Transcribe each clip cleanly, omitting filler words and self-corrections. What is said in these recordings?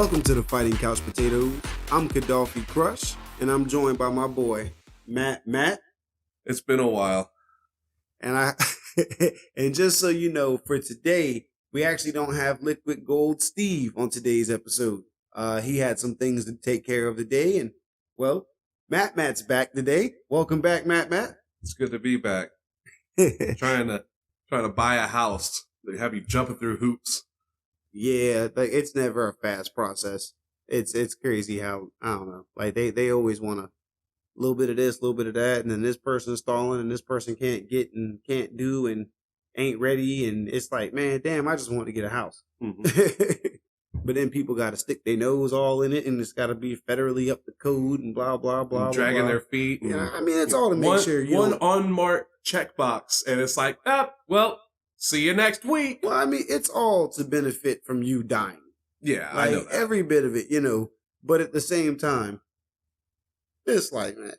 Welcome to the Fighting Couch Potatoes. I'm Kadawfi Crush, and I'm joined by my boy MattMatt. It's been a while, and and just so you know, for today we actually don't have Liquid Gold Steve on today's episode. He had some things to take care of today, and well, MattMatt's back today. Welcome back, MattMatt. It's good to be back. trying to buy a house. They have you jumping through hoops. Yeah, like it's never a fast process. It's crazy how, I don't know, like they always want a little bit of this, a little bit of that, and then this person's stalling and this person can't get and can't do and ain't ready, and it's like, man, damn, I just want to get a house. Mm-hmm. But then people got to stick their nose all in it, and it's got to be federally up the code and blah blah blah, and dragging blah. their feet. Yeah, I mean, it's all to make sure you one unmarked checkbox, and it's like, well, see you next week. Well, I mean, it's all to benefit from you dying. Yeah, like, I know that. Every bit of it, But at the same time, it's like, man,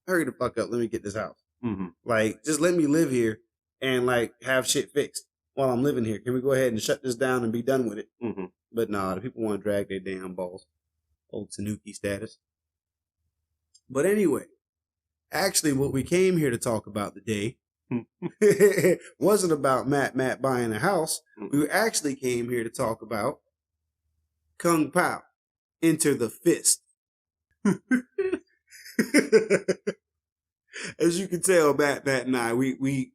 hurry the fuck up. Let me get this house. Mm-hmm. Like, just let me live here and like have shit fixed while I'm living here. Can we go ahead and shut this down and be done with it? Mm-hmm. But nah, the people want to drag their damn balls. Old Tanuki status. But anyway, actually, what we came here to talk about today wasn't about MattMatt buying a house. We actually came here to talk about Kung Pao, Enter the Fist. As you can tell, MattMatt and I, we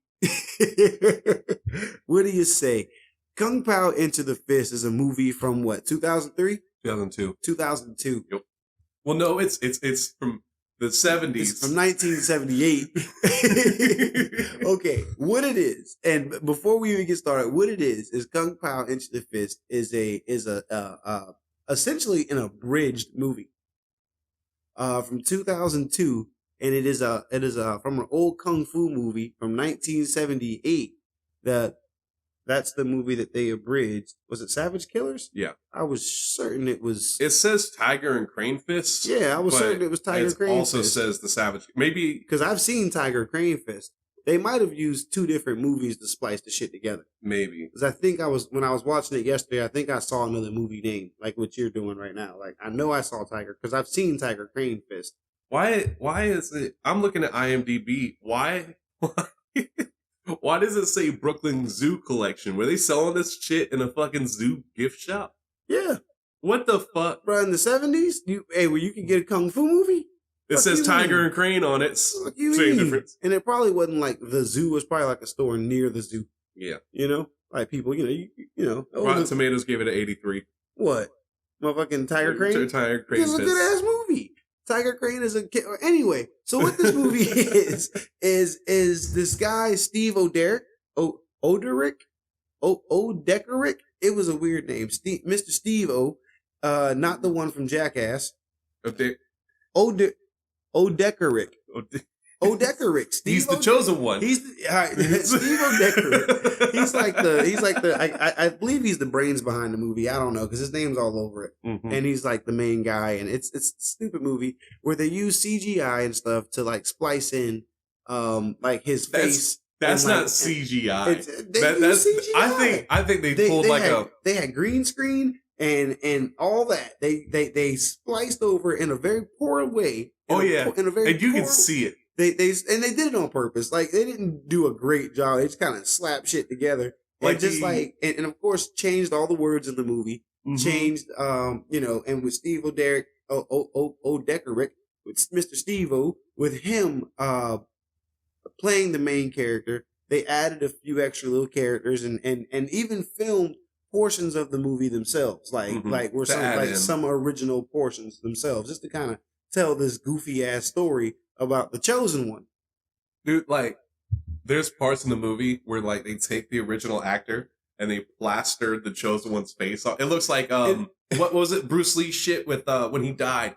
what do you say? Kung Pao, Enter the Fist is a movie from what, 2003? 2002. 2002. Yep. Well, no, it's from the 70s. It's from 1978. Okay, what it is, and before we even get started, what it is Kung Pao, Enter the Fist is essentially an abridged movie from 2002, and it is from an old kung fu movie from 1978. That's the movie that they abridged. Was it Savage Killers? Yeah. I was certain it was. It says Tiger and Crane Fist. Yeah, I was certain it was Tiger and Crane Fist. It also says the Savage. Maybe. Because I've seen Tiger and Crane Fist. They might have used two different movies to splice the shit together. Maybe. Because I think when I was watching it yesterday, I think I saw another movie name, like what you're doing right now. Like, I know I saw Tiger, because I've seen Tiger Crane Fist. Why is it? I'm looking at IMDb. Why does it say Brooklyn Zoo Collection? Were they selling this shit in a fucking zoo gift shop? Yeah. What the fuck? Bro, in the 70s? Where you could get a kung fu movie? It says Tiger and Crane on it. Same difference. And it probably wasn't like the zoo. It was probably like a store near the zoo. Yeah. Like people, Rotten Tomatoes gave it an 83. What? Motherfucking Tiger Crane? Tiger Crane. It's a good ass movie. Tiger Crane is a kid. Anyway, so what this movie is this guy, Steve Oderick? It was a weird name. Mr. Steve O, not the one from Jackass. Odekaric. Odekaric. He's the chosen one. He's Steve Odekaric. He's like the I believe he's the brains behind the movie. I don't know, because his name's all over it. Mm-hmm. And he's like the main guy, and it's a stupid movie where they use CGI and stuff to like splice in like his face. That's and, not like, CGI. That's CGI. I think they pulled they had green screen and all that. They spliced over in a very poor way. And you can see it. They did it on purpose. Like, they didn't do a great job. They just kind of slapped shit together. And of course changed all the words in the movie. Mm-hmm. Changed and with Steve Oderick, Odekaric, with Mr. Steve-O, with him playing the main character, they added a few extra little characters and even filmed portions of the movie themselves, some original portions themselves, just to kind of tell this goofy ass story about the chosen one. Dude, like, there's parts in the movie where like they take the original actor and they plastered the chosen one's face off. It looks like what was it, Bruce Lee shit with when he died.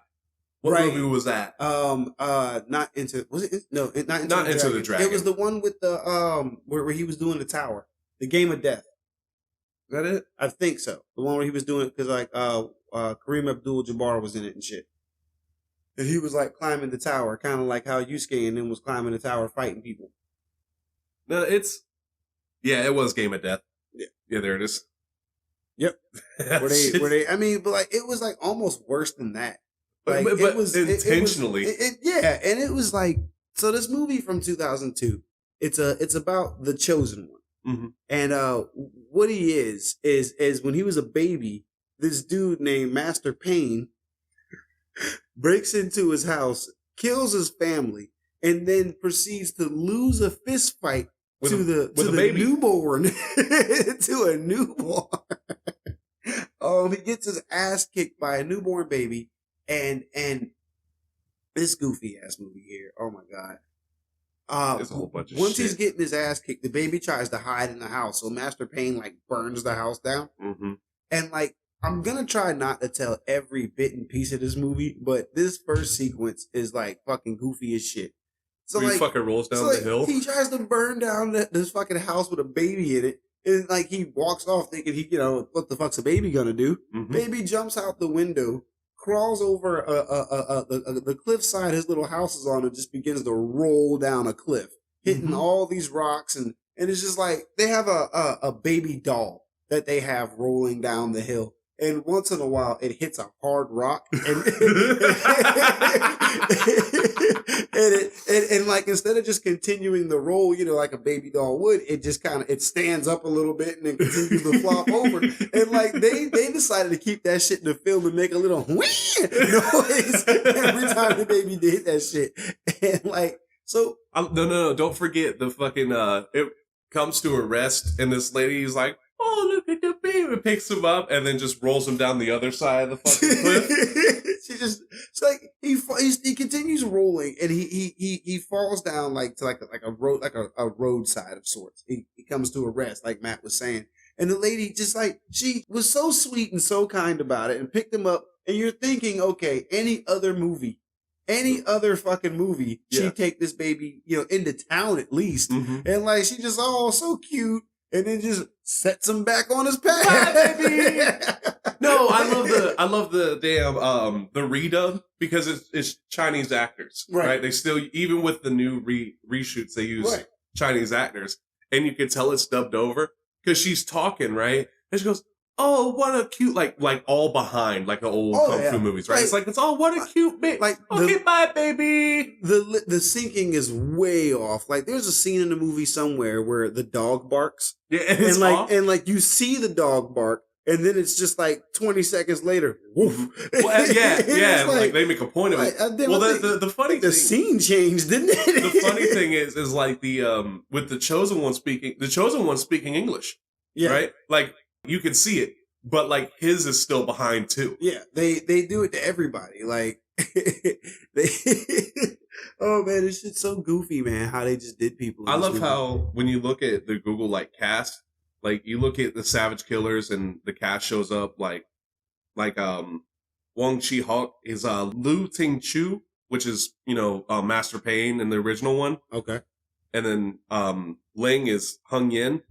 What movie was that? Not Into the Dragon. It was the one with the where he was doing the tower, the Game of Death. Is that it? I think so. The one where he was doing, because like Kareem Abdul-Jabbar was in it and shit. And he was like climbing the tower, kind of like how Yusuke and them was climbing the tower fighting people. No, it was Game of Death. Yeah, there it is. Yep. Where they, I mean, but like it was like almost worse than that. Like but it was intentionally. Yeah, and it was like so. This movie from 2002. It's about the chosen one, Mm-hmm. and what he is when he was a baby, this dude named Master Payne breaks into his house, kills his family, and then proceeds to lose a fist fight to the baby. newborn to a newborn. He gets his ass kicked by a newborn baby, and this goofy ass movie here. Oh my god! There's a whole bunch of once shit. he's getting his ass kicked, the baby tries to hide in the house, so Master Payne like burns the house down, and like. I'm gonna try not to tell every bit and piece of this movie, but this first sequence is like fucking goofy as shit. So he like, fucking rolls down the hill. He tries to burn down this fucking house with a baby in it, and like he walks off thinking what the fuck's a baby gonna do? Mm-hmm. Baby jumps out the window, crawls over the cliffside his little house is on, and just begins to roll down a cliff, hitting all these rocks, and it's just like they have a baby doll that they have rolling down the hill. And once in a while, it hits a hard rock, and and like instead of just continuing the roll, like a baby doll would, it just it stands up a little bit and then continues to flop over. And like they decided to keep that shit in the film and make a little noise every time the baby did that shit. And like so, no, don't forget the fucking it comes to a rest, and this lady is like, oh, look at the baby, picks him up and then just rolls him down the other side of the fucking cliff. He continues rolling, and he falls down like a roadside of sorts. He comes to a rest, like Matt was saying, and the lady just like she was so sweet and so kind about it, and picked him up. And you're thinking, okay, any other fucking movie, she'd take this baby, into town at least, and like she just so cute. And then just sets him back on his path. Bye, baby. No, I love the damn the redub because it's Chinese actors, right? They still, even with the new reshoots, they use Chinese actors, and you can tell it's dubbed over because she's talking, right? And she goes, "Oh, what a cute like all behind like the old kung fu movies, right? It's like what a cute baby. Like okay, bye, baby." The syncing is way off. Like there's a scene in the movie somewhere where the dog barks. Yeah, and like you see the dog bark, and then it's just like 20 seconds later, woof. Well, yeah, like they make a point of it. Well, the funny thing, the scene changed, didn't it? The funny thing is like the with the chosen one speaking English, right? Like you can see it, but like his is still behind too. Yeah, they do it to everybody. Like oh man, this shit's so goofy, man. How they just did people. I love how when you look at the Google like cast, like you look at the Savage Killers and the cast shows up like Wong Chi Hawk is Lu Ting Chu, which is Master Payne in the original one. Okay, and then Ling is Hung Yin.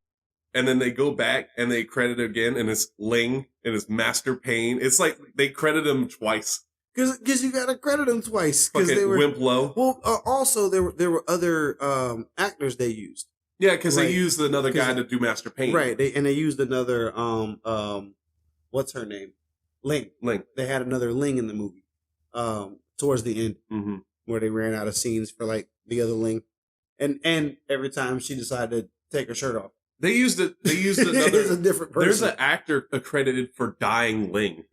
And then they go back and they credit again, and it's Ling and it's Master Payne. It's like they credit him twice. Because you gotta credit them twice. Because they were Wimp Low. Well, also there were other actors they used. Yeah, because they used another guy to do Master Payne. Right. They used another what's her name? Ling. They had another Ling in the movie. Towards the end, where they ran out of scenes for like the other Ling, and every time she decided to take her shirt off. They used another. It's a different person. There's an actor accredited for dying Ling.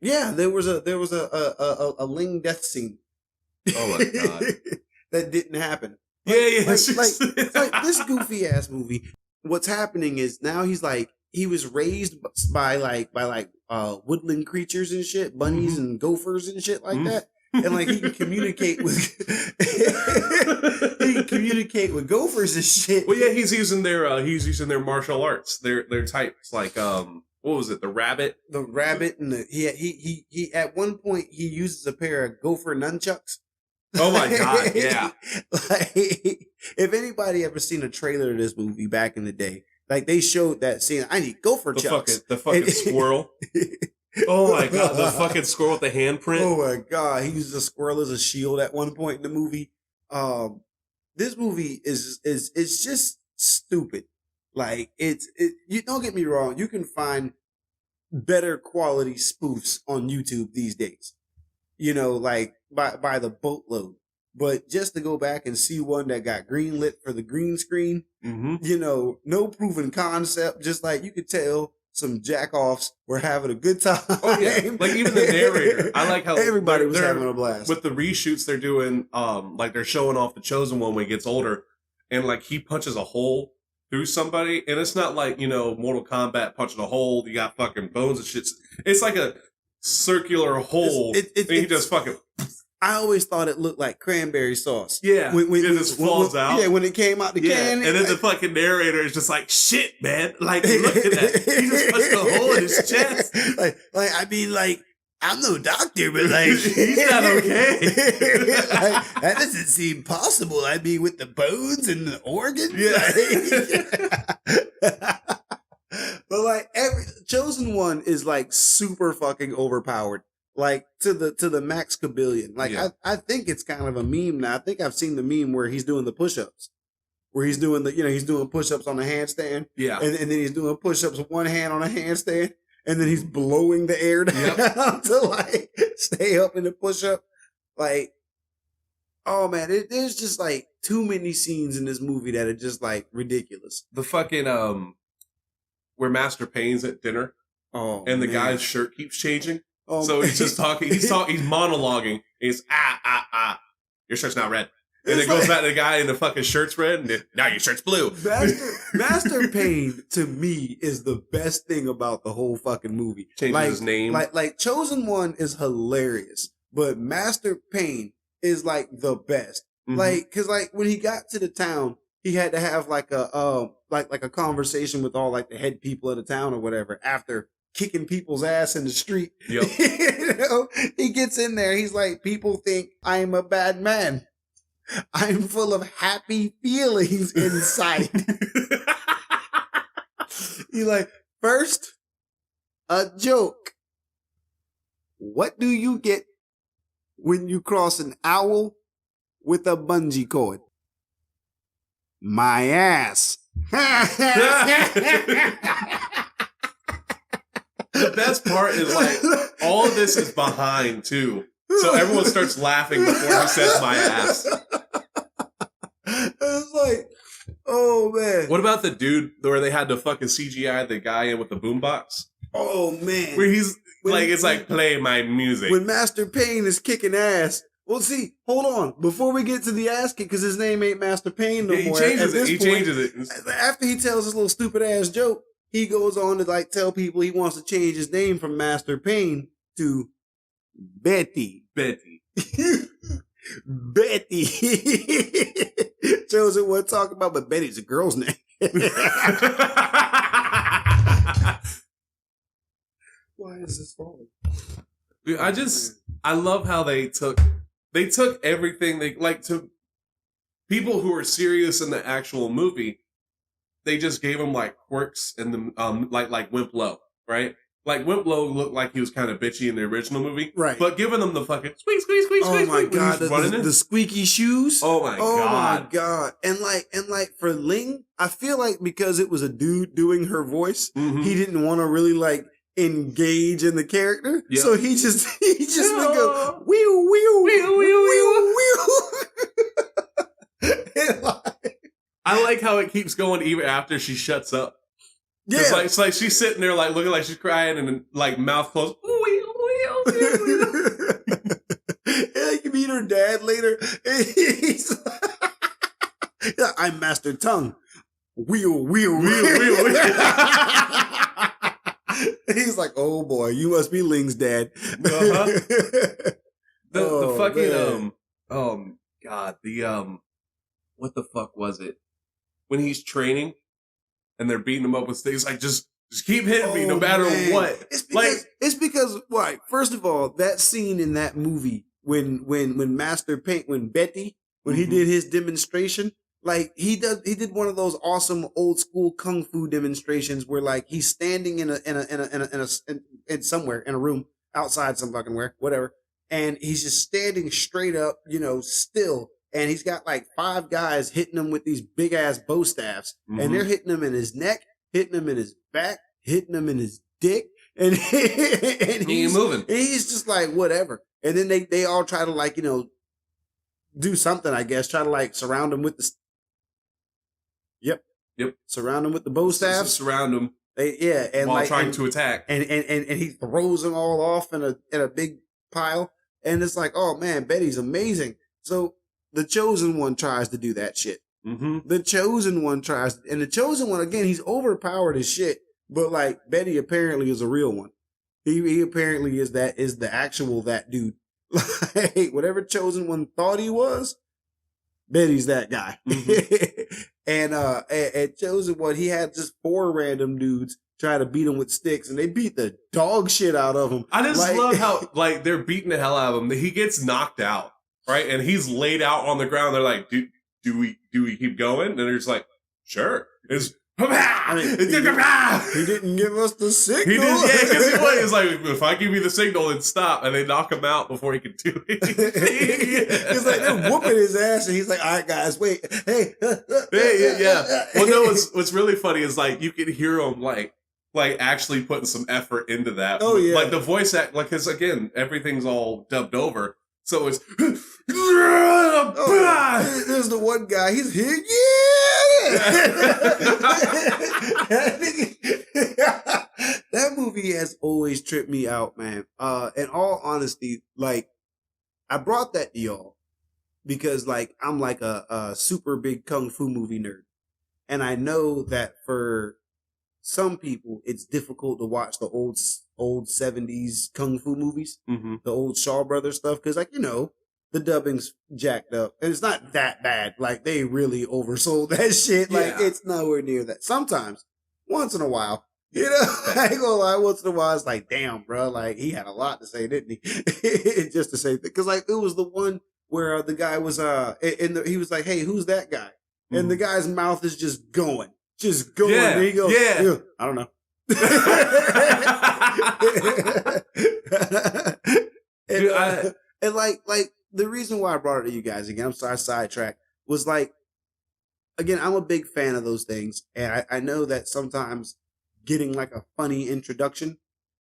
Yeah, there was a Ling death scene. Oh my god, that didn't happen. Yeah. Like this goofy ass movie. What's happening is now he was raised by woodland creatures and shit, bunnies and gophers and shit like that. And like he can communicate with gophers and shit. Well, yeah, he's using their martial arts, their types. Like what was it? The rabbit and he at one point he uses a pair of gopher nunchucks. Oh my god, yeah. Like if anybody ever seen a trailer of this movie back in the day, like they showed that scene. I need gopher chucks. The fucking squirrel. Oh my god, the fucking squirrel with the handprint. Oh my god, he uses a squirrel as a shield at one point in the movie. This movie is just stupid. Like you don't get me wrong, you can find better quality spoofs on YouTube these days. You know, like by the boatload. But just to go back and see one that got greenlit for the green screen, you know, no proven concept, just like you could tell some jack-offs were having a good time. Oh yeah, like even the narrator. I like how everybody was having a blast. With the reshoots they're doing, like they're showing off the Chosen One when he gets older, and like he punches a hole through somebody, and it's not like, you know, Mortal Kombat punching a hole, you got fucking bones and shit. It's like a circular hole, and he just fucking... I always thought it looked like cranberry sauce. Yeah, when it just falls out. Yeah, when it came out the can. And then the fucking narrator is just like, shit, man. Like, look at that. He just punched a hole in his chest. I mean, like, I'm no doctor, but like... he's not okay. That doesn't seem possible. I mean, with the bones and the organs? Yeah. But like, every Chosen One is like super fucking overpowered. Like to the max kabillion. Like I think it's kind of a meme now. I think I've seen the meme where he's doing the push-ups. Where he's doing he's doing push-ups on a handstand. Yeah. And then he's doing push-ups with one hand on a handstand. And then he's blowing the air down to like stay up in the push-up. Like, oh man, there's just like too many scenes in this movie that are just like ridiculous. The fucking where Master Payne's at dinner. Oh, and the man. guy's shirt keeps changing. Oh, so he's just talking. He's monologuing. He's your shirt's not red. And it goes back to the guy and the fucking shirt's red. And now your shirt's blue. Master Payne to me is the best thing about the whole fucking movie. Changes his name. Like Chosen One is hilarious, but Master Payne is like the best. Like, cause like when he got to the town, he had to have like a like a conversation with all like the head people of the town or whatever after kicking people's ass in the street. Yep. You know, he gets in there. He's like, people think I am a bad man. I'm full of happy feelings inside. He's like, first, a joke. What do you get when you cross an owl with a bungee cord? My ass. The best part is like all of this is behind too, so everyone starts laughing before he says my ass. It's like, oh man. What about the dude where they had to fucking CGI the guy in with the boombox? Oh man. Where he's it's like play my music. When Master Payne is kicking ass. Well, see, hold on. Before we get to the ass kick, because his name ain't Master Payne no more. He changes it. After he tells his little stupid ass joke, he goes on to like tell people he wants to change his name from Master Payne to Betty. Betty. Chosen One talk about, but Betty's a girl's name. Why is this falling? I love how they took everything they like to people who are serious in the actual movie. They just gave him like quirks and the like Wimp Low, right? Like Wimp Low looked like he was kind of bitchy in the original movie, right? But giving him the fucking squeak, squeak, squeak, oh squeak, my squeak, god, the squeaky shoes. Oh my god, and like for Ling, I feel like because it was a dude doing her voice, he didn't want to really like engage in the character, so he just would go wheel wheel wheel wheel wheel wheel. I like how it keeps going even after she shuts up. Yeah, it's like she's sitting there like looking like she's crying and like mouth closed. And like you meet her dad later, and he's like, I'm Master Tongue. Wheel wheel wheel wheel. He's like, oh boy, you must be Ling's dad. The fucking what the fuck was it? When he's training and they're beating him up with things like just keep hitting me no matter what. It's because why? First of all, that scene in that movie when Master Payne, when Betty, when he did his demonstration, like he did one of those awesome old school kung fu demonstrations where like he's standing in somewhere in a room outside some fucking where, whatever, and he's just standing straight up, still. And he's got like 5 guys hitting him with these big ass bow staffs, and they're hitting him in his neck, hitting him in his back, hitting him in his dick, and He ain't moving. And he's just like whatever. And then they all try to like do something. I guess try to like surround him with the. Yep. Surround him with the bow staff. Surround him. And while like, trying to attack, and he throws them all off in a big pile, and it's like, oh man, Betty's amazing. So the Chosen One tries to do that shit. Mm-hmm. The Chosen One tries, and the Chosen One again, he's overpowered as shit. But like Betty apparently is a real one. He apparently is the actual that dude. Like whatever Chosen One thought he was, Betty's that guy. Mm-hmm. And Chosen One, he had just 4 random dudes try to beat him with sticks, and they beat the dog shit out of him. I just love how like they're beating the hell out of him. He gets knocked out, right? And he's laid out on the ground. They're like, do we keep going? And they're just like, sure. It's I mean, he didn't give us the signal. He did, yeah, because he was like, if I give you the signal, then stop. And they knock him out before he can do it. He's like, they're whooping his ass, and he's like, all right, guys, wait. Hey. Yeah. Well, no, what's really funny is like, you can hear him like actually putting some effort into that. Oh, yeah. Like the voice act, like, because again, everything's all dubbed over. So it's, there's the one guy, he's here, That movie has always tripped me out, man. In all honesty, like, I brought that to y'all because, like, I'm like a super big kung fu movie nerd. And I know that for some people, it's difficult to watch the old 70s kung fu movies, mm-hmm. the old Shaw Brothers stuff, because, like, the dubbing's jacked up. And it's not that bad. Like, they really oversold that shit. Like, it's nowhere near that. Sometimes, once in a while, I ain't gonna lie, once in a while, it's like, damn, bro, like, he had a lot to say, didn't he? Just to say that. Because, like, it was the one where the guy was, he was like, hey, who's that guy? And mm-hmm. the guy's mouth is just going. Yeah, and he goes, yeah. I don't know. And like the reason why I brought it to you guys again, I'm sorry, sidetrack, was like, again, I'm a big fan of those things, and I know that sometimes getting like a funny introduction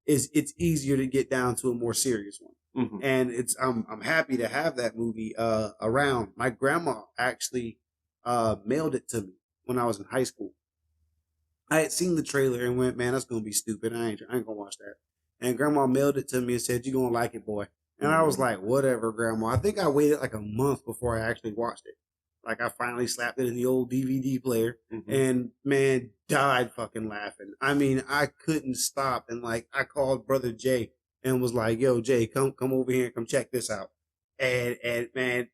it's easier to get down to a more serious one. Mm-hmm. And I'm happy to have that movie around. My grandma actually mailed it to me when I was in high school. I had seen the trailer and went, man, that's gonna be stupid. I ain't gonna watch that. And grandma mailed it to me and said, you're gonna like it, boy. And I was like, whatever, grandma. I think I waited like a month before I actually watched it. Like, I finally slapped it in the old DVD player, mm-hmm. and man, died fucking laughing. I mean, I couldn't stop. And like, I called brother Jay and was like, yo, Jay, come over here and come check this out. And man,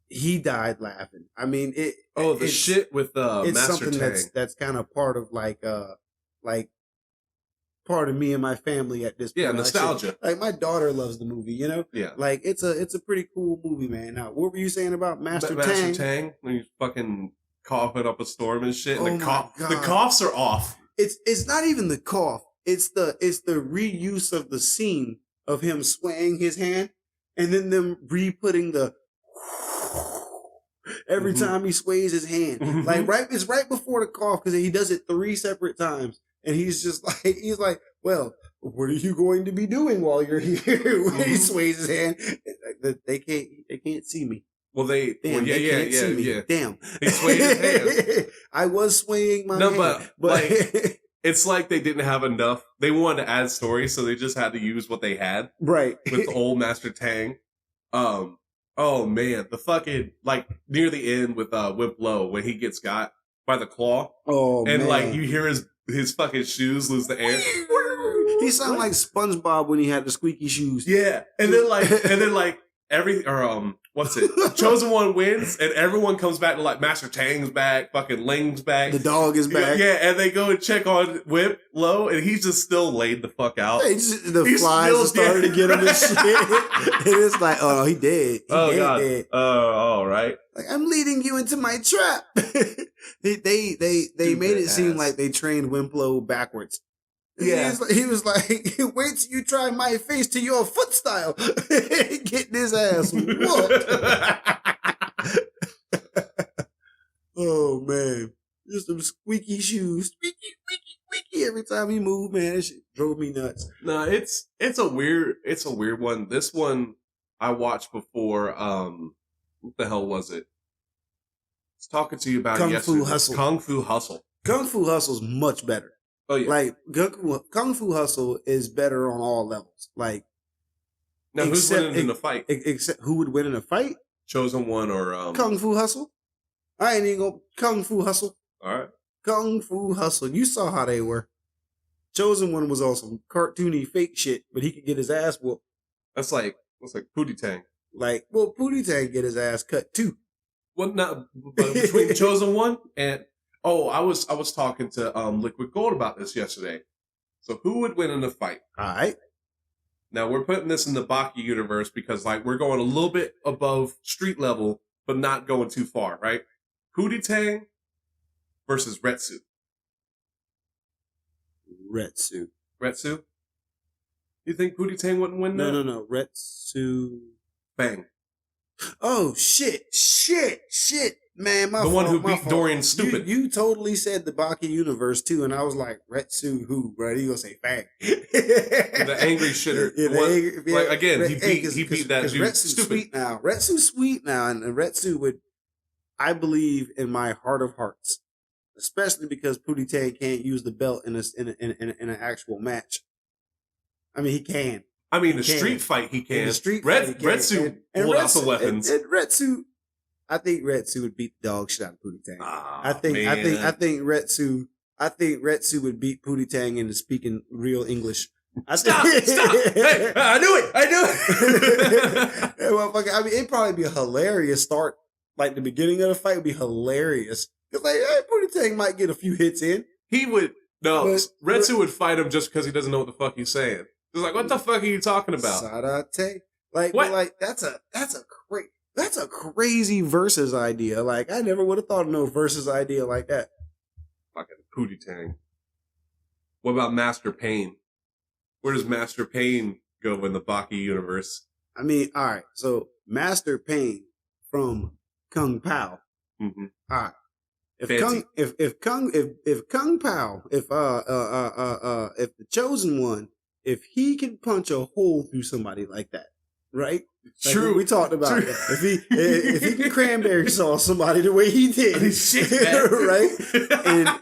he died laughing. I mean, the shit with it's Master something Tang. that's kind of part of like part of me and my family at this point. Yeah, nostalgia. Like, my daughter loves the movie, Yeah. Like, it's a pretty cool movie, man. Now, what were you saying about Master Tang? Master Tang, when he's fucking coughing up a storm and shit, and God. the coughs are off. It's not even the cough. It's the reuse of the scene of him swaying his hand, and then them re-putting the every mm-hmm. time he sways his hand. Mm-hmm. Like, it's right before the cough, because he does it 3 separate times. And he's like, well, what are you going to be doing while you're here? When mm-hmm. he sways his hand, they can't see me. Well, they can't see me. Yeah. Damn, he swayed his hand. I was swaying my hand, but like, it's like they didn't have enough. They wanted to add story, so they just had to use what they had. Right. With the old Master Tang. Oh man, the fucking, like, near the end with Wimp Lo, when he gets got by the claw. Oh, and man. Like, you hear his fucking shoes lose the air. He sounded like SpongeBob when he had the squeaky shoes. Yeah. And then like what's it? Chosen One wins, and everyone comes back to like Master Tang's back, fucking Ling's back. The dog is back. Yeah, and they go and check on Whip Low, and he's just still laid the fuck out. The flies are starting to get him and shit. And it's like, oh, he dead. Dead. Oh, all right. Like, I'm leading you into my trap. They made it seem like they trained Wimplo backwards. Yeah. He was like, wait till you try my face to your foot style. Getting his ass whooped. Oh, man. Just some squeaky shoes. Squeaky, squeaky, squeaky. every time he moved, man, that shit drove me nuts. No, it's a weird one. This one I watched before. What the hell was it? I was talking to you about it yesterday. Kung Fu Hustle. Kung Fu Hustle's much better. Oh yeah. Like Kung Fu Hustle is better on all levels. Like now, who's winning in the fight? Except who would win in a fight? Chosen One or Kung Fu Hustle? I ain't even gonna Kung Fu Hustle. All right. Kung Fu Hustle. You saw how they were. Chosen One was on some cartoony fake shit, but he could get his ass whooped. That's like Pootie Tang. Like, well, Pootie Tang get his ass cut too. Well, not between Chosen One and I was talking to Liquid Gold about this yesterday. So who would win in the fight? All right. Now we're putting this in the Baki universe because like we're going a little bit above street level, but not going too far, right? Pootie Tang versus Retsu. Retsu? You think Pootie Tang wouldn't win that? No. Retsu. Bang. Oh, shit. Man, my fault. The one who beat Dorian Stupid. You totally said the Baki universe, too, and I was like, Retsu who, bro? You gonna say Bang. The angry shitter. Like, again, he beat that dude Retsu's Stupid. Sweet now. Retsu's sweet now, and Retsu would, I believe, in my heart of hearts, especially because Pootie Tang can't use the belt in an actual match. I mean, he can. I mean, the street fight he can. Retsu pulled out the weapons. And Retsu, I think Retsu would beat the dog shit out of Pootie Tang. I think Retsu would beat Pootie Tang into speaking real English. Stop! Hey, I knew it. Well, I mean, it'd probably be a hilarious start. Like the beginning of the fight would be hilarious. Cause like, hey, Pootie Tang might get a few hits in. He would. No, Retsu would fight him just because he doesn't know what the fuck he's saying. He's like, what the fuck are you talking about? Sarate. Like, what? Like that's a crazy versus idea. Like, I never would have thought of no versus idea like that. Fucking Pootie Tang. What about Master Pain? Where does Master Pain go in the Baki universe? I mean, all right. So Master Pain from Kung Pao. Mm-hmm. All right. If the Chosen One, if he can punch a hole through somebody like that, right? Like True. We talked about it. If he can cranberry sauce somebody the way he did, right?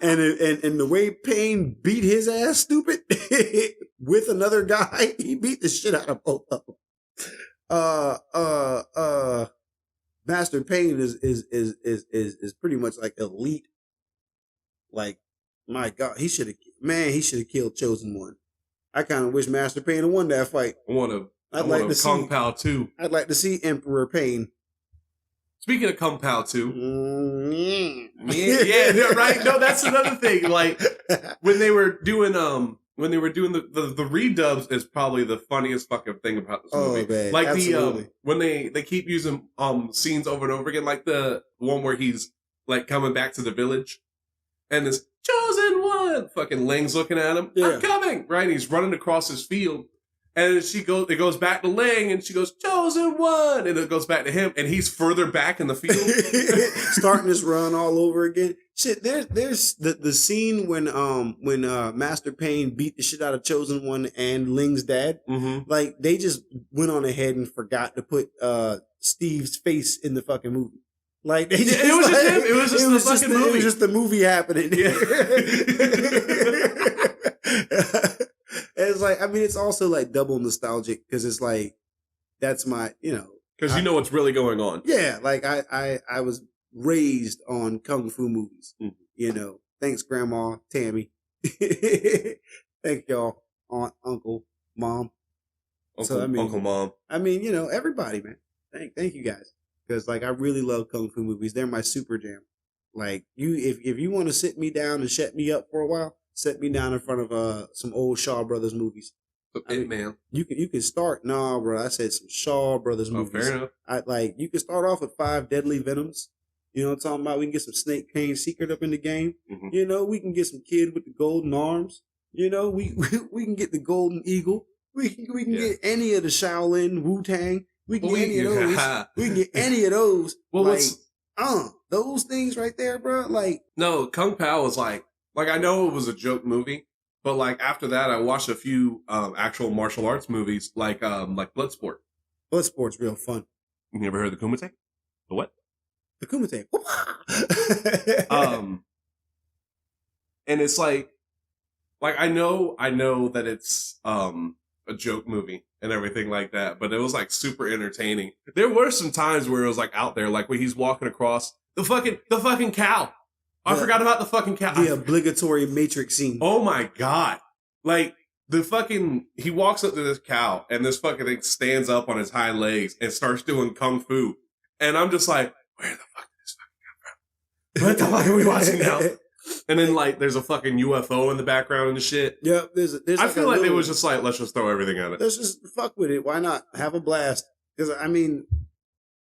And the way Pain beat his ass stupid with another guy, he beat the shit out of both of them. Master Pain is pretty much like elite. Like, my God, he should have killed Chosen One. I kind of wish Master Pain had won that fight. I want to Kung Pao 2. I'd like to see Emperor Pain. Speaking of Kung Pao 2. Yeah, right? No, that's another thing. Like, when they were doing the redubs is probably the funniest fucking thing about this movie. Man, like absolutely. When they keep using scenes over and over again, like the one where he's like coming back to the village and this Chosen One fucking Lang's looking at him. Yeah. I'm coming, right? He's running across his field. And it goes back to Lang, and she goes, Chosen One! And it goes back to him, and he's further back in the field. Starting this run all over again. Shit, there's the scene when Master Pain beat the shit out of Chosen One and Ling's dad. Mm-hmm. Like, they just went on ahead and forgot to put Steve's face in the fucking movie. Like, they just, it was just him. It was just the fucking movie. It was just the movie happening. Yeah. It's like, I mean, it's also like double nostalgic because it's like, that's my, because you know what's really going on. Yeah, like I was raised on kung fu movies. Mm-hmm. Thanks, Grandma, Tammy. Thank y'all, Aunt, Uncle, Mom. Uncle, Mom. I mean, everybody, man. Thank you guys, because like I really love kung fu movies. They're my super jam. Like if you want to sit me down and shut me up for a while. Set me down in front of some old Shaw Brothers movies. Man. You can start. Nah, bro. I said some Shaw Brothers movies. Fair enough. You can start off with 5 Deadly Venoms. You know what I'm talking about? We can get some Snake Pain Secret up in the game. Mm-hmm. We can get some Kid with the Golden Arms. We can get the Golden Eagle. We can get any of the Shaolin, Wu-Tang. We can get any of those. We can get any of those. Well, those things right there, bro. Like, no, Kung Pao was like I know it was a joke movie, But like after that, I watched a few actual martial arts movies, like Bloodsport. Bloodsport's real fun. You ever heard of the Kumite? The what? The Kumite. And it's like I know that it's a joke movie and everything like that, but it was like super entertaining. There were some times where it was like out there, like when he's walking across the fucking cow. I forgot about the fucking cow. The obligatory Matrix scene. Oh my god! Like he walks up to this cow and this fucking thing stands up on his hind legs and starts doing kung fu, and I'm just like, where the fuck did this fucking come from? What the fuck are we watching now? And then like there's a fucking UFO in the background and shit. Yep, there's I feel like it was just like, let's just throw everything at it. Let's just fuck with it. Why not have a blast? Because I mean,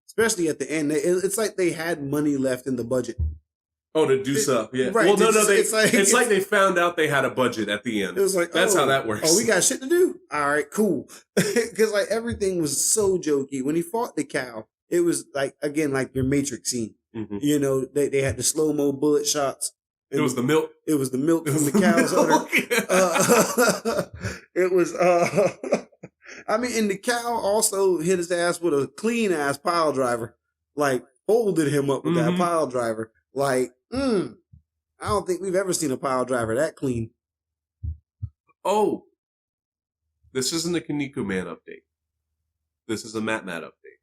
especially at the end, it's like they had money left in the budget. Oh, to do stuff, yeah. Right, well, no, it's like they found out they had a budget at the end. It was like, that's how that works. Oh, we got shit to do? All right, cool. Because like everything was so jokey. When he fought the cow, it was like, again, like your Matrix scene. Mm-hmm. You know, they had the slow-mo bullet shots. It was the milk. It was the milk from the cow's udder. It was, I mean, and the cow also hit his ass with a clean-ass pile driver. Like, folded him up with that pile driver. Like, I don't think we've ever seen a pile driver that clean. Oh, this isn't a Kaneko Man update. This is a MattMatt update.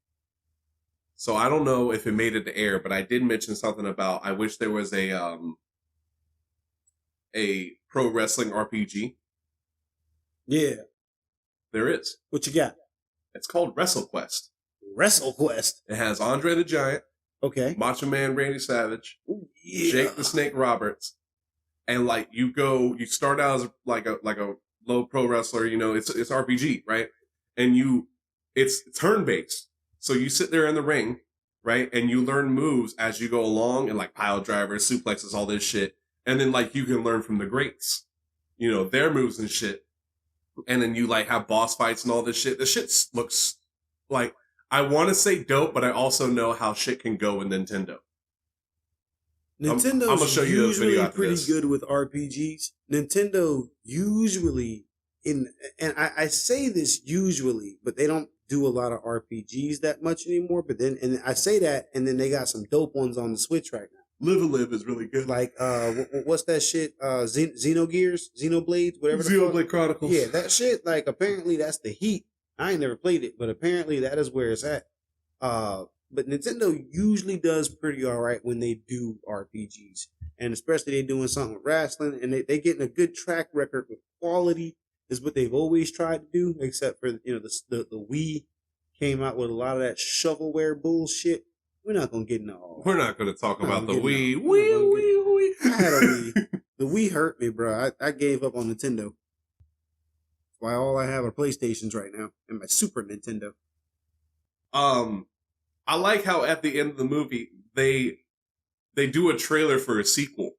So I don't know if it made it to air, but I did mention something about I wish there was a pro wrestling RPG. Yeah. There is. What you got? It's called WrestleQuest. WrestleQuest. It has Andre the Giant. Okay. Macho Man Randy Savage. Ooh, yeah. Jake the Snake Roberts. And like you start out as like a low pro wrestler, you know, it's RPG, right? And it's turn based. So you sit there in the ring, right? And you learn moves as you go along and like pile drivers, suplexes, all this shit. And then like you can learn from the greats, you know, their moves and shit. And then you like have boss fights and all this shit. The shit looks like, I want to say dope, but I also know how shit can go in Nintendo. Nintendo's I'm gonna show you a video usually after pretty this. good with RPGs. Nintendo usually and I say this usually, but they don't do a lot of RPGs that much anymore. But then, and I say that, and then they got some dope ones on the Switch right now. Live a Live is really good. Like, what's that shit? Xenoblades, whatever. Xenoblade Chronicles. Yeah, that shit. Like, apparently that's the heat. I ain't never played it, but apparently that is where it's at. But Nintendo usually does pretty all right when they do RPGs, and especially they doing something with wrestling, and they getting a good track record with quality. Is what they've always tried to do, except for the Wii came out with a lot of that shovelware bullshit. We're not gonna get into all. We're not gonna talk about the Wii. Wii. I had a Wii. The Wii hurt me, bro. I gave up on Nintendo. That's why all I have are PlayStations right now and my Super Nintendo. I like how at the end of the movie they do a trailer for a sequel.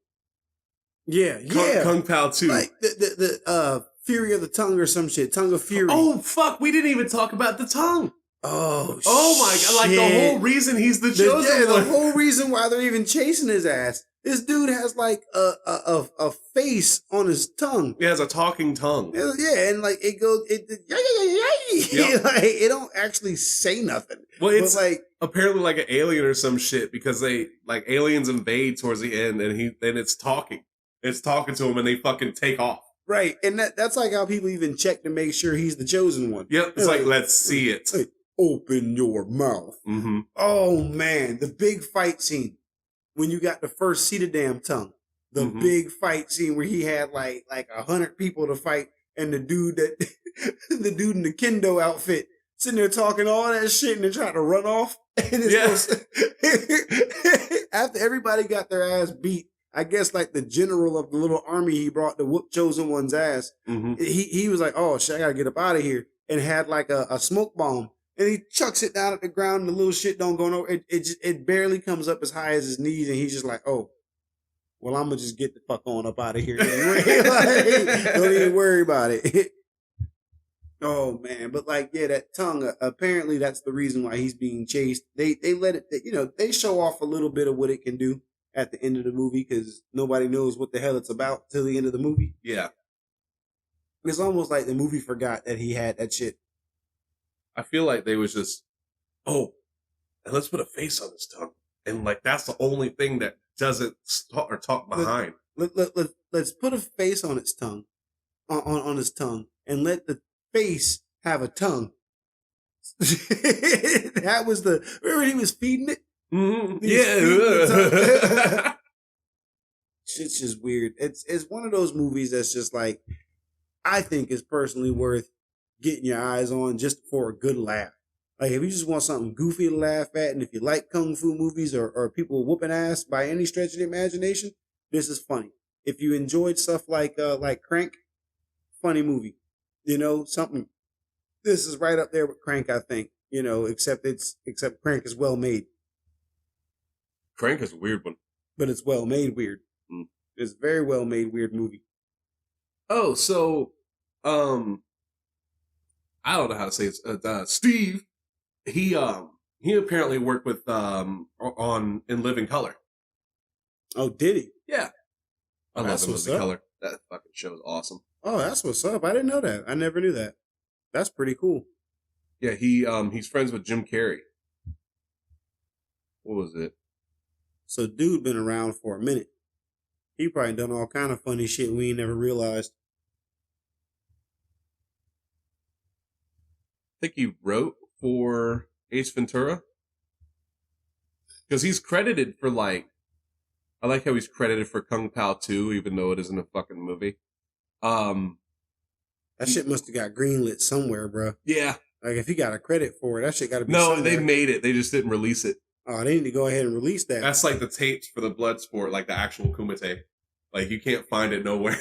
Yeah, Kung Pao 2. Like the Fury of the Tongue or some shit. Tongue of Fury. Oh fuck, we didn't even talk about the tongue. Oh my god, like the whole reason he's the chosen one. The whole reason why they're even chasing his ass. This dude has like a face on his tongue. He has a talking tongue. Yeah, and like it goes yep. Like, it don't actually say nothing. Well, it's like apparently like an alien or some shit because they like aliens invade towards the end and it's talking. It's talking to him and they fucking take off. Right. And that's like how people even check to make sure he's the chosen one. Yep. It's like let's see it. Like, open your mouth. Mm-hmm. Oh man, the big fight scene. When you got the first see the damn tongue. The big fight scene where he had like 100 people to fight and the dude the dude in the kendo outfit sitting there talking all that shit and then trying to run off. And after everybody got their ass beat, I guess like the general of the little army he brought to whoop chosen one's ass. Mm-hmm. He was like, oh shit, I gotta get up out of here, and had like a smoke bomb, and he chucks it down at the ground, and the little shit don't go nowhere. It barely comes up as high as his knees, and he's just like, oh, well, I'm gonna just get the fuck on up out of here. Like, don't even worry about it. Oh man, but like, yeah, that tongue. Apparently, that's the reason why he's being chased. They let it. They show off a little bit of what it can do at the end of the movie because nobody knows what the hell it's about till the end of the movie. Yeah. It's almost like the movie forgot that he had that shit. I feel like they was just, oh, and let's put a face on his tongue. And like, that's the only thing that doesn't talk behind. Let's put a face on its tongue, on his tongue, and let the face have a tongue. That was remember he was feeding it? Mm-hmm. Yeah. Shit's just weird. It's one of those movies that's just like, I think is personally worth getting your eyes on just for a good laugh. Like if you just want something goofy to laugh at, and if you like kung fu movies or people whooping ass by any stretch of the imagination, this is funny. If you enjoyed stuff like Crank, funny movie. You know, something. This is right up there with Crank, I think. You know, except Crank is well made. Crank is a weird one, but it's well made weird. Mm. It's a very well made weird movie. Oh, so I don't know how to say it. Steve, he apparently worked with on In Living Color. Oh, did he? Yeah, I love In Living Color. That fucking show is awesome. Oh, that's what's up. I didn't know that. I never knew that. That's pretty cool. Yeah, he's friends with Jim Carrey. What was it? So, dude been around for a minute. He probably done all kind of funny shit we ain't never realized. I think he wrote for Ace Ventura. Because he's credited for I like how he's credited for Kung Pao 2, even though it isn't a fucking movie. That shit must have got greenlit somewhere, bro. Yeah. Like, if he got a credit for it, that shit got to be No, somewhere. they made it. They just didn't release it. Oh, they need to go ahead and release that. That's like the tapes for the blood sport, like the actual Kumite. Like, you can't find it nowhere.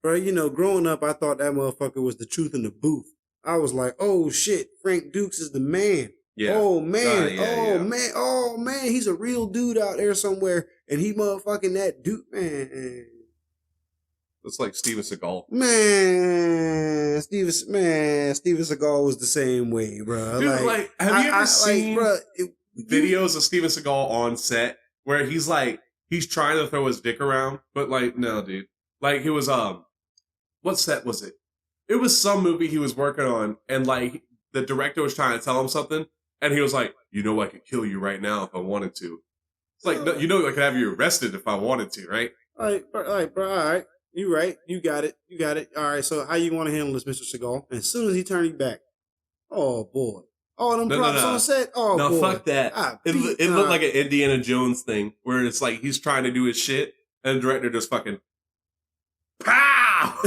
Bro, you know, growing up, I thought that motherfucker was the truth in the booth. I was like, oh, shit, Frank Dukes is the man. Yeah. Oh, man. Yeah. Man. Oh, man. He's a real dude out there somewhere. And he motherfucking that dude, man. It's like Steven Seagal. Man, Steven Seagal was the same way, bro. Dude, like have you ever seen videos of Steven Seagal on set where he's trying to throw his dick around, but like, no, dude. Like, it was, what set was it? It was some movie he was working on, and like, the director was trying to tell him something, and he was like, you know, I could kill you right now if I wanted to. It's like, no, you know, I could have you arrested if I wanted to, right? All right, bro, all right. You right. You got it. All right, so how you want to handle this, Mr. Seagal? And as soon as he turned back, oh, boy. Oh, them props on set? Oh, no, boy. No, fuck that. It looked like an Indiana Jones thing, where it's like he's trying to do his shit, and the director just fucking, pow!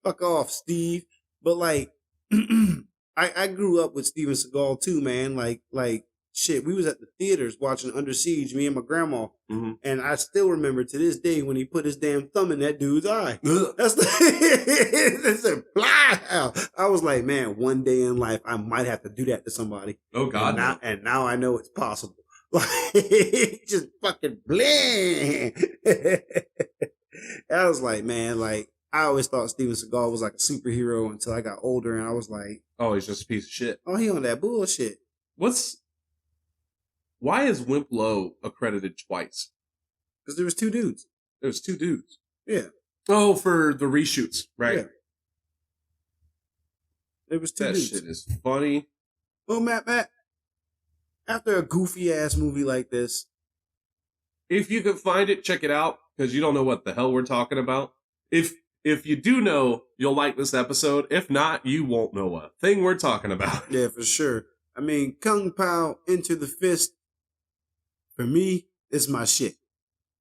Fuck off, Steve. But, like, I grew up with Steven Seagal, too, man. Like, shit, we was at the theaters watching Under Siege, me and my grandma. Mm-hmm. And I still remember to this day when he put his damn thumb in that dude's eye. That's a blah. I was like, man, one day in life, I might have to do that to somebody. Oh, God. And now I know it's possible. Like, just fucking blah. I was like, man, like, I always thought Steven Seagal was like a superhero until I got older, and I was like, oh, he's just a piece of shit. Oh, he on that bullshit. Why is Wimp Lowe accredited twice? Because there was two dudes. There was two dudes. Yeah. Oh, for the reshoots, right? Yeah. There was two dudes. That shit is funny. Well, Matt, after a goofy ass movie like this, if you can find it, check it out, because you don't know what the hell we're talking about. If you do know, you'll like this episode. If not, you won't know a thing we're talking about. Yeah, for sure. I mean, Kung Pao, Enter the Fist, for me, it's my shit.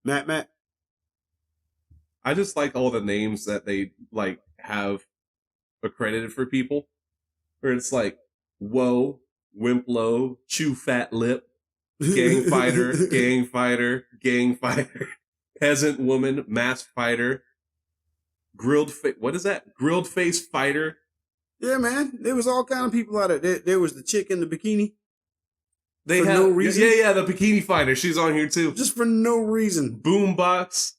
Matt. I just like all the names that they like have accredited for people. Where it's like, Whoa, Wimp Lowe, Chew Fat Lip, Gang Fighter, Peasant Woman, Masked Fighter, what is that? Grilled Face Fighter. Yeah, man. There was all kind of people out there. There was the chick in the bikini. For no reason. Yeah, the bikini fighter. She's on here too. Just for no reason. Boombox.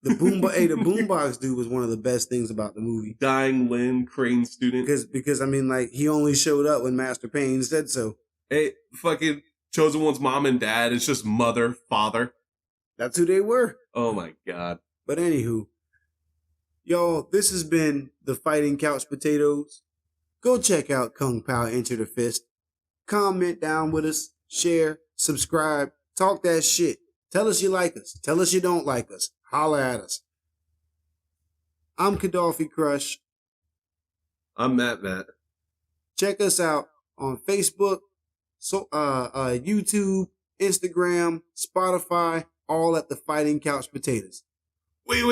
The Boombox dude was one of the best things about the movie. Dying Lynn, Crane student. Because I mean, like, he only showed up when Master Payne said so. Hey, fucking Chosen One's mom and dad. It's just mother, father. That's who they were. Oh my God. But anywho, y'all, this has been the Fighting Couch Potatoes. Go check out Kung Pao Enter the Fist. Comment down with us, share, subscribe, talk that shit. Tell us you like us. Tell us you don't like us. Holla at us. I'm Kadawfi Crush. I'm MattMatt. Check us out on Facebook, YouTube, Instagram, Spotify, all at the Fighting Couch Potatoes. Wait.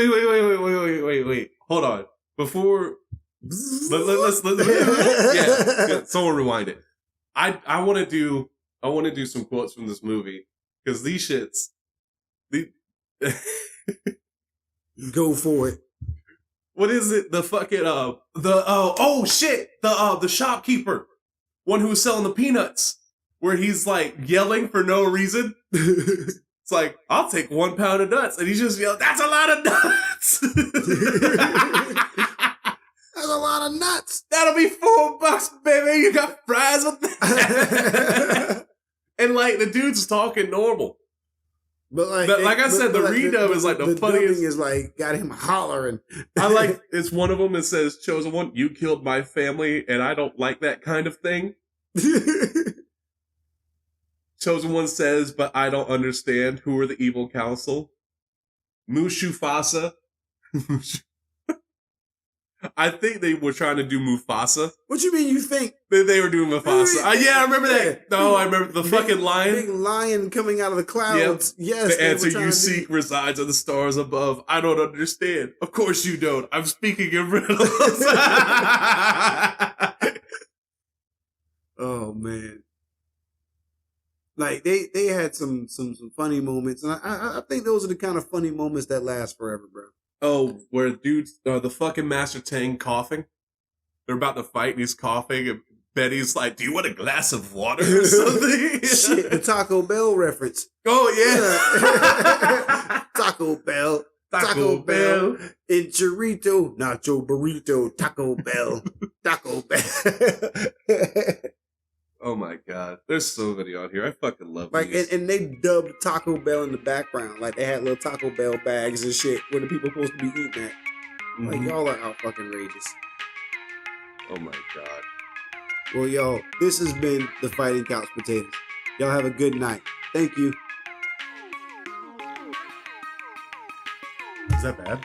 Hold on. Before let's yeah, someone rewind it. I want to do some quotes from this movie because these shits. Go for it. What is it? The fucking the shopkeeper, one who was selling the peanuts, where he's like yelling for no reason. It's like, I'll take 1 pound of nuts, and he's just yelling, "That's a lot of nuts." That's a lot of nuts. That'll be $4, baby. You got fries with that. And like the dude's talking normal. But like I said, the redub is like the funniest. Is like got him hollering. I like it's one of them that says, "Chosen One, you killed my family, and I don't like that kind of thing." Chosen One says, "But I don't understand. Who are the evil council?" Mushufasa. I think they were trying to do Mufasa. What you mean you think? They were doing Mufasa. Yeah, I remember that. No, I remember the fucking lion. Big lion coming out of the clouds. Yep. Yes. The answer you seek resides in the stars above. I don't understand. Of course you don't. I'm speaking in riddles. Oh, man. Like, they had some funny moments. And I think those are the kind of funny moments that last forever, bro. Oh, where dudes, the fucking Master Tang coughing. They're about to fight and he's coughing and Betty's like, "Do you want a glass of water or something?" Shit, the Taco Bell reference. Oh, yeah. Taco Bell. Taco Bell. And churrito, nacho burrito, Taco Bell. Taco Bell. Oh my god. There's so many on here. I fucking love like these. and they dubbed Taco Bell in the background. Like they had little Taco Bell bags and shit where the people supposed to be eating at. Like y'all are out fucking rageous. Oh my god. Well, y'all, this has been the Fighting Couch Potatoes. Y'all have a good night. Thank you. Is that bad?